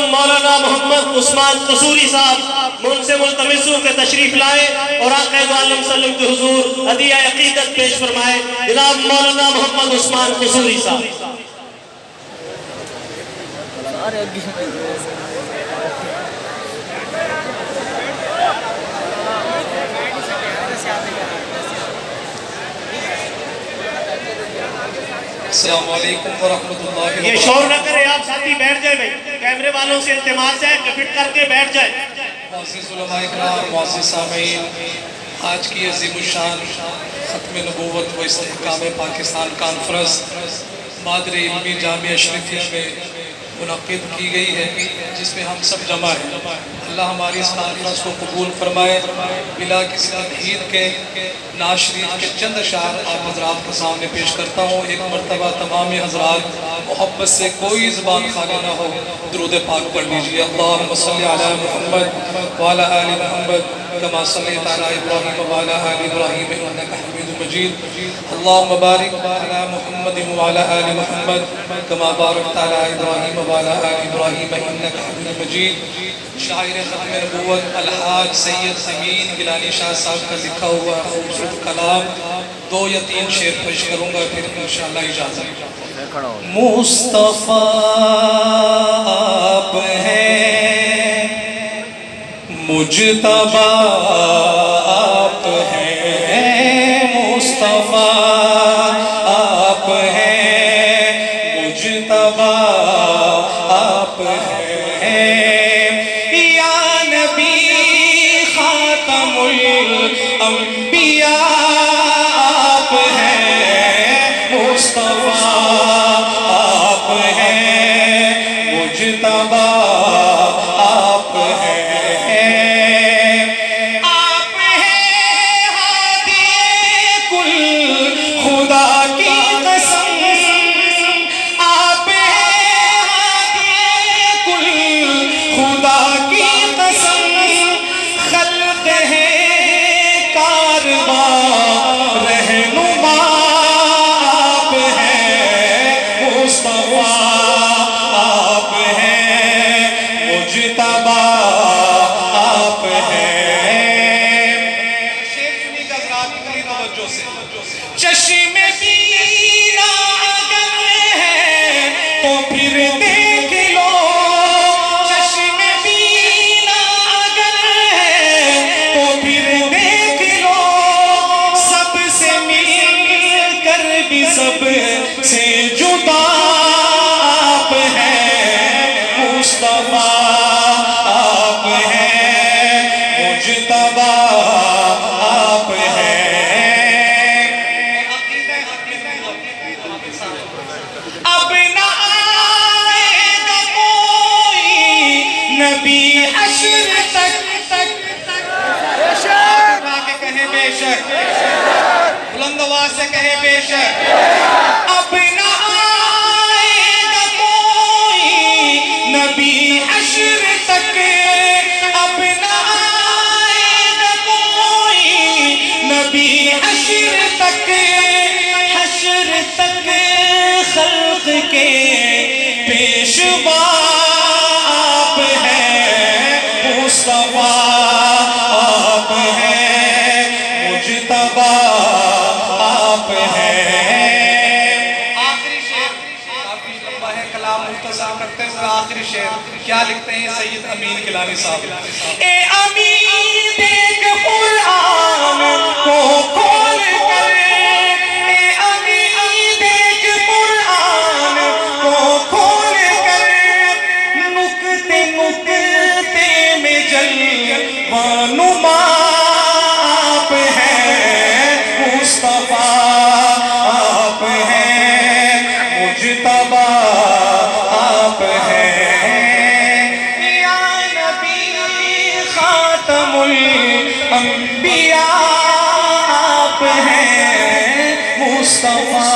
مولانا محمد عثمان قصوری صاحب میں ان سے ملتمس ہوں کہ تشریف لائیں اور آقا دو عالم صلی اللہ علیہ وسلم کے حضور ہدیہ عقیدت پیش فرمائیں. جناب مولانا محمد عثمان قصوری صاحب. السلام علیکم ورحمۃ اللہ وبرکاتہ. یہ شور نہ کرے آپ ساتھی, بیٹھ جائیں بھائی. کیمرے والوں سے التماس ہے کہ فٹ کر کے بیٹھ جائیں. معزز علماء اکرام, معزز سامعین, آج کی عظیم الشان ختم نبوت و استحکام پاکستان کانفرنس مادر علمی جامعہ اشرفیہ میں منعقد کی گئی ہے, جس میں ہم سب جمع ہیں. اللہ ہماری اس کانفرنس کو قبول فرمائے. بلا کسی تمہید کے نعت شریف کے چند اشعار آپ حضرات کے سامنے پیش کرتا ہوں. ایک مرتبہ تمام حضرات محبت سے, کوئی زبان خالی نہ ہو, درود پاک پڑھ لیجیے. اللہم صلی علی محمد وعلی آل محمد کما صلیت علی ابراہیم وعلی آل ابراہیم انک حمید مجید. اللہم بارک علی محمد وعلی آل محمد کما بارکت علی ابراہیم وعلی آل ابراہیم انک حمید مجید. شاعر ختم نبوت الحاج سید امین گیلانی شاہ صاحب کا لکھا ہوا خوبصورت کلام 2 یا 3 شعر پیش کروں گا, پھر انشاءاللہ اجازت. مصطفیٰ آپ ہیں, مجتبیٰ آپ ہیں. مصطفیٰ آپ ہیں, مجتبیٰ آپ ہیں. یا نبی خاتم الانبیاء آپ ہیں. مصطفیٰ آپ ہیں, مجتبیٰ آپ ہیں. آپ ہیں ہادی کل خدا کی قسم. آپ ہیں ہادی کل خدا کی قسم. خلق ہے کارواں رہنما آپ ہیں. مصطفیٰ آپ ہیں, مجتبیٰ آپ ہیں. شعر سنی کا ذرا پوری توجہ سے. چشم بینا اگر ہے تو پھر دیکھ لو. چشم بینا اگر ہے تو پھر دیکھ لو. سب سے مل کر بھی سب سے جدا آپ ہیں. مصطفیٰ آپ ہیں, مجتبیٰ آپ ہیں. اب نہ آئے گا کوئی نبی حشر تک. کے کہیں بے شک, بلند آواز سے کہیں بے شک. اب نہ آئے گا کوئی نبی حشر تک. اب نہ آئے گا کوئی نبی حشر تک. حشر تک خلق کے پیشوا آپ ہیں. مصطفیٰ آپ ہیں, مجتبیٰ آپ ہیں. آخری شعر کافی لمبا ہے, کلام مختصر کرتے ہوئے آخری شعر کیا لکھتے ہیں سید امین گیلانی صاحب. اے امین دیکھ قرآن کو کھول کر. اے امین دیکھ قرآن کو کھول کر. نکتے نکتے میں جلوہ نما آپ ہیں. مصطفیٰ آپ ہیں, مجتبیٰ آپ ہیں. یا نبی خاتم الانبیاء آپ ہیں. مصطفیٰ